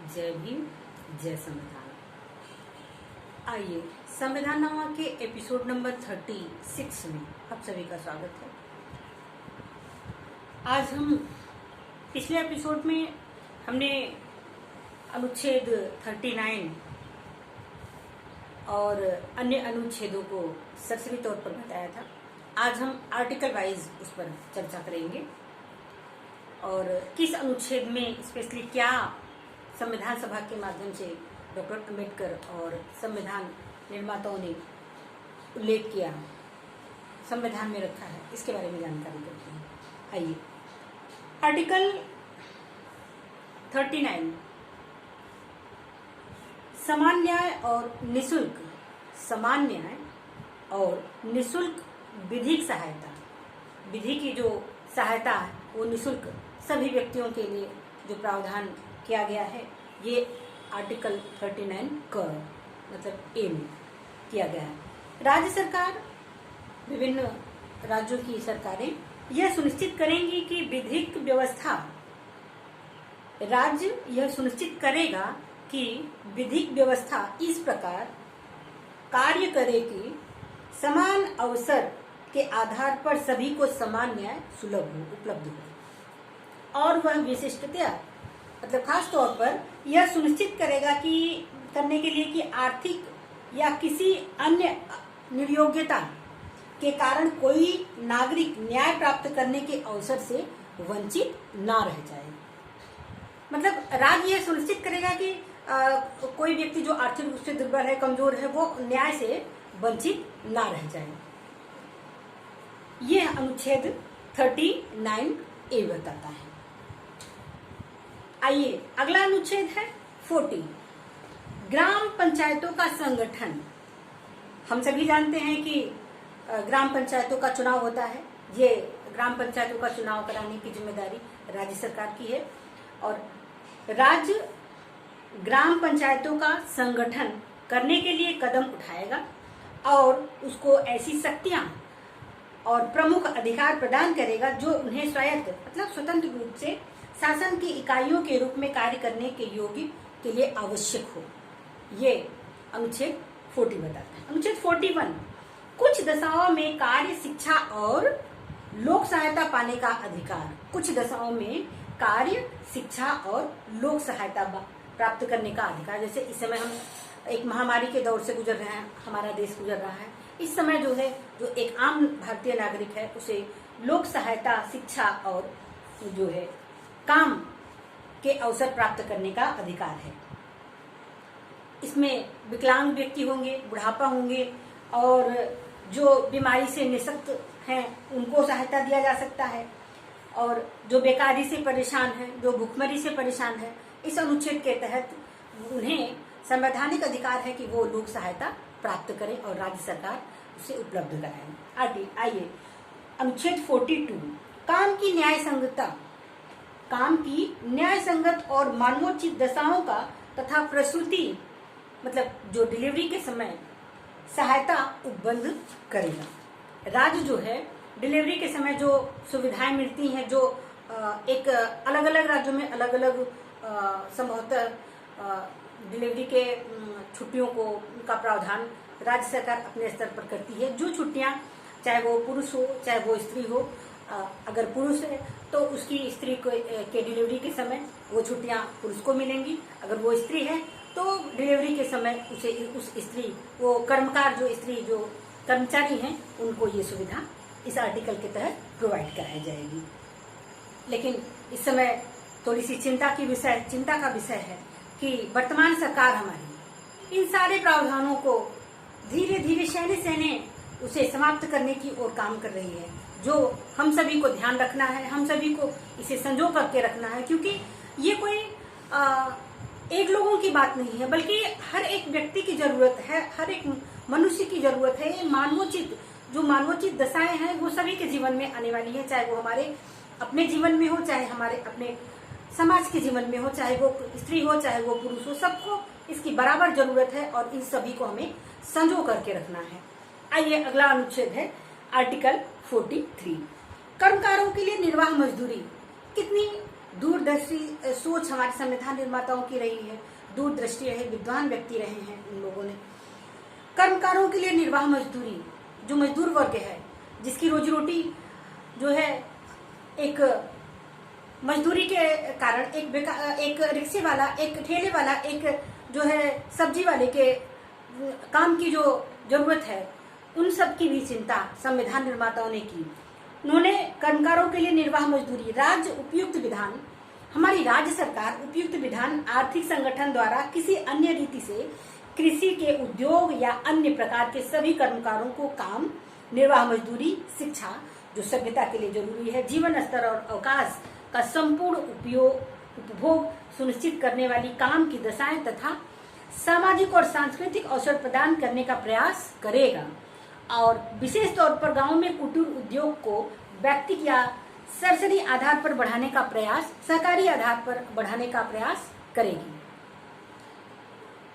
जय भीम, जय संविधान। आइए संविधान नामा के एपिसोड नंबर 36 में आप सभी का स्वागत है। आज हम पिछले एपिसोड में हमने अनुच्छेद 39 और अन्य अनुच्छेदों को सरसरी तौर पर बताया था। आज हम आर्टिकल वाइज उस पर चर्चा करेंगे और किस अनुच्छेद में स्पेशली क्या संविधान सभा के माध्यम से डॉक्टर अंबेडकर और संविधान निर्माताओं ने उल्लेख किया, संविधान में रखा है, इसके बारे में जानकारी करते हैं। आइए, आर्टिकल 39 समान न्याय और निःशुल्क विधिक सहायता। विधि की जो सहायता है वो निःशुल्क सभी व्यक्तियों के लिए जो प्रावधान किया गया है, ये आर्टिकल 39 क मतलब ए में किया गया है। राज्य सरकार, विभिन्न राज्यों की सरकारें यह सुनिश्चित करेंगी कि विधिक व्यवस्था, राज्य यह सुनिश्चित करेगा कि विधिक व्यवस्था इस प्रकार कार्य करे कि समान अवसर के आधार पर सभी को समान न्याय सुलभ हो, उपलब्ध हो। और वह विशिष्टतया मतलब खास तौर पर यह सुनिश्चित करेगा कि करने के लिए कि आर्थिक या किसी अन्य निर्योग्यता के कारण कोई नागरिक न्याय प्राप्त करने के अवसर से वंचित ना रह जाए। मतलब राज्य यह सुनिश्चित करेगा कि कोई व्यक्ति जो आर्थिक रूप से दुर्बल है, कमजोर है, वो न्याय से वंचित ना रह जाए। यह अनुच्छेद 39 ए बताता है। आइए, अगला अनुच्छेद है 40 ग्राम पंचायतों का संगठन। हम सभी जानते हैं कि ग्राम पंचायतों का चुनाव होता है। ये ग्राम पंचायतों का चुनाव कराने की जिम्मेदारी राज्य सरकार की है और राज्य ग्राम पंचायतों का संगठन करने के लिए कदम उठाएगा और उसको ऐसी शक्तियां और प्रमुख अधिकार प्रदान करेगा जो उन्हें स्वायत्त मतलब स्वतंत्र रूप से शासन की इकाइयों के रूप में कार्य करने के योग्य के लिए आवश्यक हो। ये अनुच्छेद 40 बताता है। अनुच्छेद 41 कुछ दशाओं में कार्य, शिक्षा और लोक सहायता पाने का अधिकार। कुछ दशाओं में कार्य, शिक्षा और लोक सहायता प्राप्त करने का अधिकार। जैसे इस समय हम एक महामारी के दौर से गुजर रहे हैं, हमारा देश गुजर रहा है। इस समय जो है, जो एक आम भारतीय नागरिक है, उसे लोक सहायता, शिक्षा और जो है काम के अवसर प्राप्त करने का अधिकार है। इसमें विकलांग व्यक्ति होंगे, बुढ़ापा होंगे और जो बीमारी से निशक्त हैं उनको सहायता दिया जा सकता है और जो बेकारी से परेशान है, जो भूखमरी से परेशान है, इस अनुच्छेद के तहत उन्हें संवैधानिक अधिकार है कि वो लोक सहायता प्राप्त करें और राज्य सरकार उसे उपलब्ध कराए। आइए, अनुच्छेद 42 काम की न्याय संगतता। काम की न्याय संगत और मानवोचित दशाओं का तथा प्रसूति मतलब जो डिलीवरी के समय सहायता उपबंध करेगा। राज्य जो है डिलीवरी के समय जो सुविधाएं मिलती हैं, जो एक अलग अलग राज्यों में अलग अलग संभवतः डिलीवरी के छुट्टियों को उनका प्रावधान राज्य सरकार अपने स्तर पर करती है। जो छुट्टियां, चाहे वो पुरुष हो चाहे वो स्त्री हो, अगर पुरुष है तो उसकी स्त्री को के डिलीवरी के समय वो छुट्टियां पुरुष को मिलेंगी। अगर वो स्त्री है तो डिलीवरी के समय उसे उस स्त्री, वो कर्मकार जो स्त्री, जो कर्मचारी हैं, उनको ये सुविधा इस आर्टिकल के तहत प्रोवाइड कराई जाएगी। लेकिन इस समय थोड़ी सी चिंता का विषय है कि वर्तमान सरकार हमारी इन सारे प्रावधानों को धीरे धीरे सहने उसे समाप्त करने की ओर काम कर रही है, जो हम सभी को ध्यान रखना है, हम सभी को इसे संजो करके रखना है, क्योंकि ये कोई एक लोगों की बात नहीं है, बल्कि हर एक व्यक्ति की जरूरत है, हर एक मनुष्य की जरूरत है। ये मानवोचित दशाएं हैं वो सभी के जीवन में आने वाली है, चाहे वो हमारे अपने जीवन में हो, चाहे हमारे अपने समाज के जीवन में हो, चाहे वो स्त्री हो चाहे वो पुरुष हो, सबको इसकी बराबर जरूरत है और इन सभी को हमें संजो करके रखना है। आइए, अगला अनुच्छेद है आर्टिकल 43 कर्मकारों के लिए निर्वाह मजदूरी। कितनी दूर दूरदर्शी सोच हमारे संविधान निर्माताओं की रही है, दूरदृष्टि रहे, विद्वान व्यक्ति रहे हैं उन लोगों ने। कर्मकारों के लिए निर्वाह मजदूरी, जो मजदूर वर्ग है, जिसकी रोजी रोटी जो है एक मजदूरी के कारण, एक रिक्शे वाला, एक ठेले वाला, एक जो है सब्जी वाले के काम की जो जरूरत है, उन सब की भी चिंता संविधान निर्माताओं ने की। उन्होंने कर्मकारों के लिए निर्वाह मजदूरी, राज्य उपयुक्त विधान, हमारी राज्य सरकार उपयुक्त विधान आर्थिक संगठन द्वारा किसी अन्य रीति से कृषि के उद्योग या अन्य प्रकार के सभी कर्मकारों को काम, निर्वाह मजदूरी, शिक्षा जो सभ्यता के लिए जरूरी है, जीवन स्तर और अवकाश का संपूर्ण उपभोग सुनिश्चित करने वाली काम की दशाएं तथा सामाजिक और सांस्कृतिक अवसर प्रदान करने का प्रयास करेगा। और विशेष तौर पर गांवों में कुटीर उद्योग को व्यक्तिगत या सरसरी आधार पर बढ़ाने का प्रयास, सहकारी आधार पर बढ़ाने का प्रयास करेगी।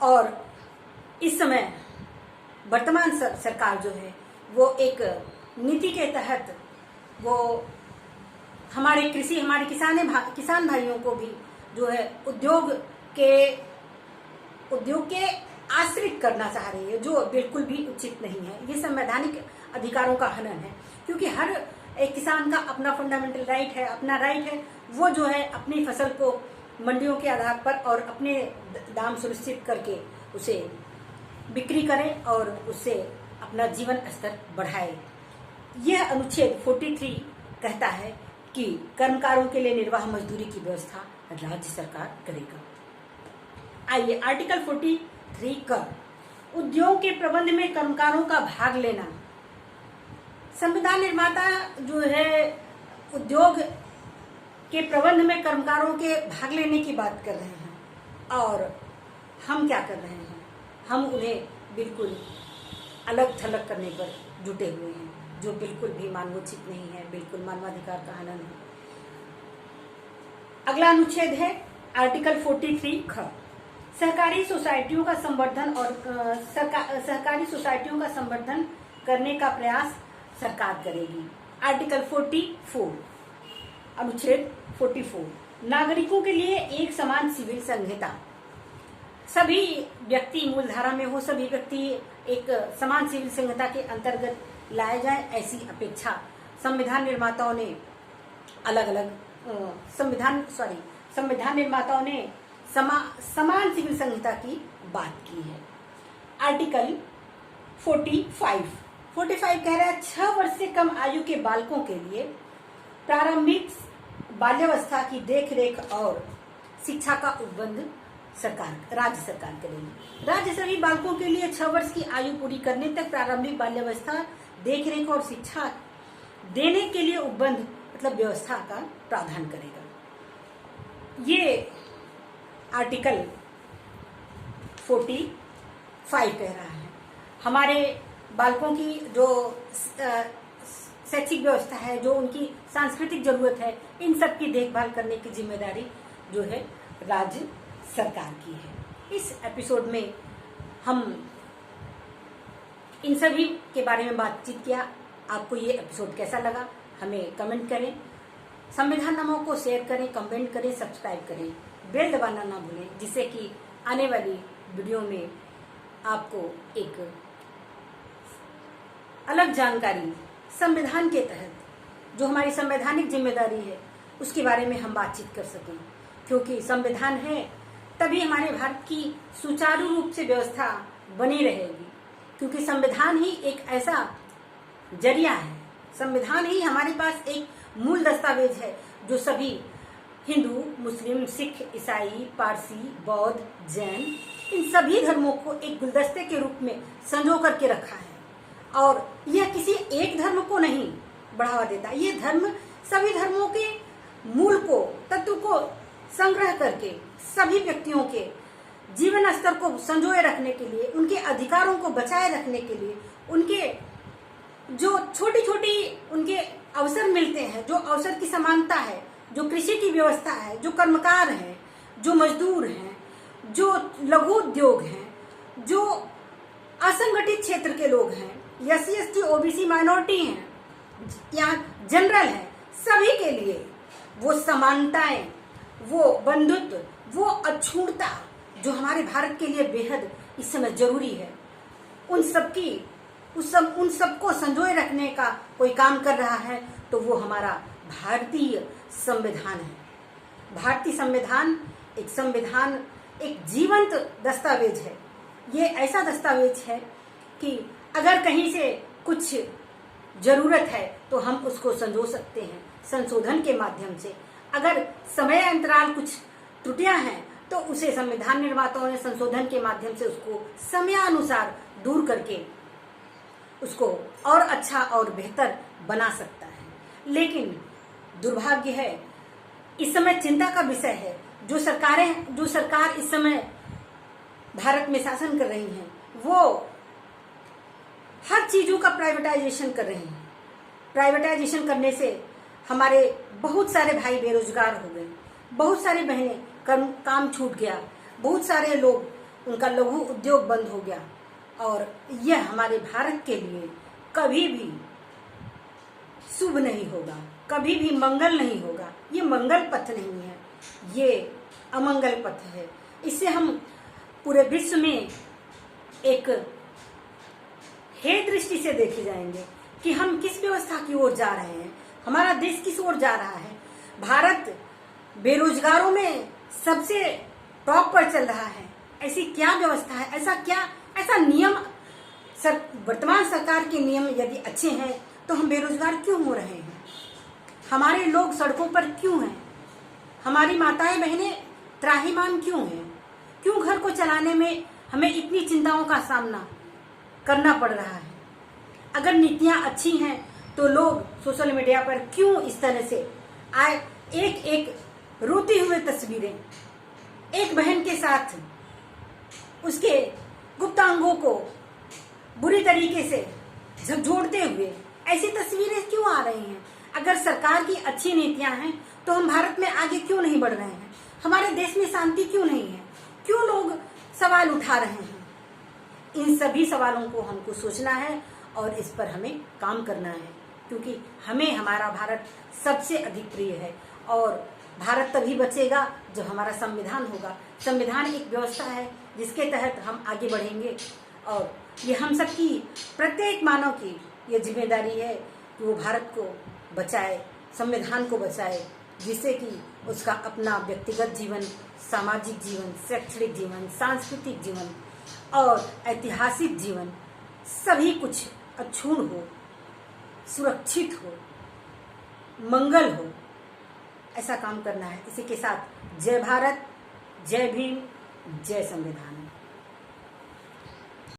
और इस समय वर्तमान सरकार जो है वो एक नीति के तहत वो हमारे किसान भाइयों को भी जो है उद्योग के आश्रित करना चाह रही है, जो बिल्कुल भी उचित नहीं है। ये संवैधानिक अधिकारों का हनन है, क्योंकि हर एक किसान का अपना फंडामेंटल राइट है, अपना राइट है, वो जो है अपनी फसल को मंडियों के आधार पर और अपने दाम सुनिश्चित करके उसे बिक्री करे और उससे अपना जीवन स्तर बढ़ाए। यह अनुच्छेद 43 कहता है कि कर्मकारों के लिए निर्वाह मजदूरी की व्यवस्था राज्य सरकार करेगा। आइए आर्टिकल 43 का उद्योग के प्रबंध में कर्मकारों का भाग लेना। संविधान निर्माता जो है उद्योग के प्रबंध में कर्मकारों के भाग लेने की बात कर रहे हैं, और हम क्या कर रहे हैं? हम उन्हें बिल्कुल अलग थलग करने पर जुटे हुए हैं, जो बिल्कुल भी मानवोचित नहीं है, बिल्कुल मानवाधिकार का हनन है। अगला अनुच्छेद है आर्टिकल 43 ख, सहकारी सोसाइटियों का संवर्धन और सहकारी सोसाइटियों का संवर्धन करने का प्रयास सरकार करेगी। आर्टिकल 44 अनुच्छेद 44, नागरिकों के लिए एक समान सिविल संहिता। सभी व्यक्ति मूलधारा में हो, सभी व्यक्ति एक समान सिविल संहिता के अंतर्गत लाए जाए, ऐसी अपेक्षा संविधान निर्माताओं ने संविधान निर्माताओं ने समान सिविल संहिता की बात की है। आर्टिकल 45 कह रहा है 6 वर्ष से कम आयु के बालकों के लिए प्रारंभिक बाल्यावस्था की देखरेख और शिक्षा का उपबंध राज्य सरकार करेगी। राज्य सभी बालकों के लिए 6 वर्ष की आयु पूरी करने तक प्रारंभिक बाल्यावस्था देखरेख और शिक्षा देने के लिए उपबंध मतलब व्यवस्था का प्रावधान करेगा। ये आर्टिकल 45 कह रहा है हमारे बालकों की जो शैक्षिक व्यवस्था है, जो उनकी सांस्कृतिक जरूरत है, इन सब की देखभाल करने की जिम्मेदारी जो है राज्य सरकार की है। इस एपिसोड में हम इन सभी के बारे में बातचीत किया। आपको ये एपिसोड कैसा लगा हमें कमेंट करें, संविधान नामों को शेयर करें, कमेंट करें, सब्सक्राइब करें, बेल दबाना ना भूलें, जिससे कि आने वाली वीडियो में आपको एक अलग जानकारी संविधान के तहत जो हमारी संवैधानिक जिम्मेदारी है उसके बारे में हम बातचीत कर सकें। क्योंकि संविधान है तभी हमारे भारत की सुचारू रूप से व्यवस्था बनी रहेगी, क्योंकि संविधान ही एक ऐसा जरिया है, संविधान ही हमारे पास एक मूल दस्तावेज है जो सभी हिंदू, मुस्लिम, सिख, ईसाई, पारसी, बौद्ध, जैन इन सभी धर्मों को एक गुलदस्ते के रूप में संजो करके रखा है। और यह किसी एक धर्म को नहीं बढ़ावा देता, ये धर्म सभी धर्मों के मूल को, तत्व को संग्रह करके सभी व्यक्तियों के जीवन स्तर को संजोए रखने के लिए, उनके अधिकारों को बचाए रखने के लिए, उनके जो छोटी छोटी उनके अवसर मिलते हैं, जो अवसर की समानता है, जो कृषि की व्यवस्था है, जो कर्मकार हैं, जो मजदूर हैं, जो लघु उद्योग हैं, जो असंगठित क्षेत्र के लोग हैं, SC ST OBC माइनॉरिटी हैं या जनरल हैं, सभी के लिए वो समानताएं वो बंधुत्व, वो अछूतता जो हमारे भारत के लिए बेहद इस समय जरूरी है, उन सबको संजोए रखने का कोई काम कर रहा है तो वो हमारा भारतीय संविधान है। भारतीय संविधान एक जीवंत दस्तावेज है। ये ऐसा दस्तावेज है कि अगर कहीं से कुछ जरूरत है तो हम उसको संजो सकते हैं संशोधन के माध्यम से। अगर समय अंतराल कुछ त्रुटियां हैं तो उसे संविधान निर्माताओं ने संशोधन के माध्यम से उसको समयानुसार दूर करके उसको और अच्छा और बेहतर बना सकता है। लेकिन दुर्भाग्य है, इस समय चिंता का विषय है, जो सरकार इस समय भारत में शासन कर रही हैं, वो हर चीजों का प्राइवेटाइजेशन कर रही हैं। प्राइवेटाइजेशन करने से हमारे बहुत सारे भाई बेरोजगार हो गए, बहुत सारी बहनें काम छूट गया, बहुत सारे लोग उनका लघु उद्योग बंद हो गया, और यह हमारे भारत के लिए कभी भी शुभ नहीं होगा, कभी भी मंगल नहीं होगा। ये मंगल पथ नहीं है, ये अमंगल पथ है। इससे हम पूरे विश्व में एक हे दृष्टि से देखे जाएंगे कि हम किस व्यवस्था की ओर जा रहे हैं, हमारा देश किस ओर जा रहा है। भारत बेरोजगारों में सबसे टॉप पर चल रहा है। ऐसी क्या व्यवस्था है, ऐसा नियम वर्तमान सरकार के नियम यदि अच्छे हैं तो हम बेरोजगार क्यों हो रहे हैं? हमारे लोग सड़कों पर क्यों हैं? हमारी माताएं बहनें त्राहिमाम क्यों हैं? क्यों घर को चलाने में हमें इतनी चिंताओं का सामना करना पड़ रहा है? अगर नीतियां अच्छी हैं तो लोग सोशल मीडिया पर क्यों इस तरह से आए एक रोती हुए तस्वीरें, एक बहन के साथ उसके गुप्तांगों को बुरी तरीके से झकझोरते हुए ऐसी तस्वीरें क्यों आ रही हैं? अगर सरकार की अच्छी नीतियां हैं तो हम भारत में आगे क्यों नहीं बढ़ रहे हैं? हमारे देश में शांति क्यों नहीं है? क्यों लोग सवाल उठा रहे हैं? इन सभी सवालों को हमको सोचना है और इस पर हमें काम करना है, क्योंकि हमें हमारा भारत सबसे अधिक प्रिय है। और भारत तभी बचेगा जब हमारा संविधान होगा। संविधान एक व्यवस्था है जिसके तहत हम आगे बढ़ेंगे, और ये हम सबकी, प्रत्येक मानव की ये जिम्मेदारी है कि वो भारत को बचाए, संविधान को बचाए, जिससे कि उसका अपना व्यक्तिगत जीवन, सामाजिक जीवन, शैक्षणिक जीवन, सांस्कृतिक जीवन और ऐतिहासिक जीवन सभी कुछ अक्षुण्ण हो, सुरक्षित हो, मंगल हो। ऐसा काम करना है। इसी के साथ जय भारत, जय भीम, जय संविधान।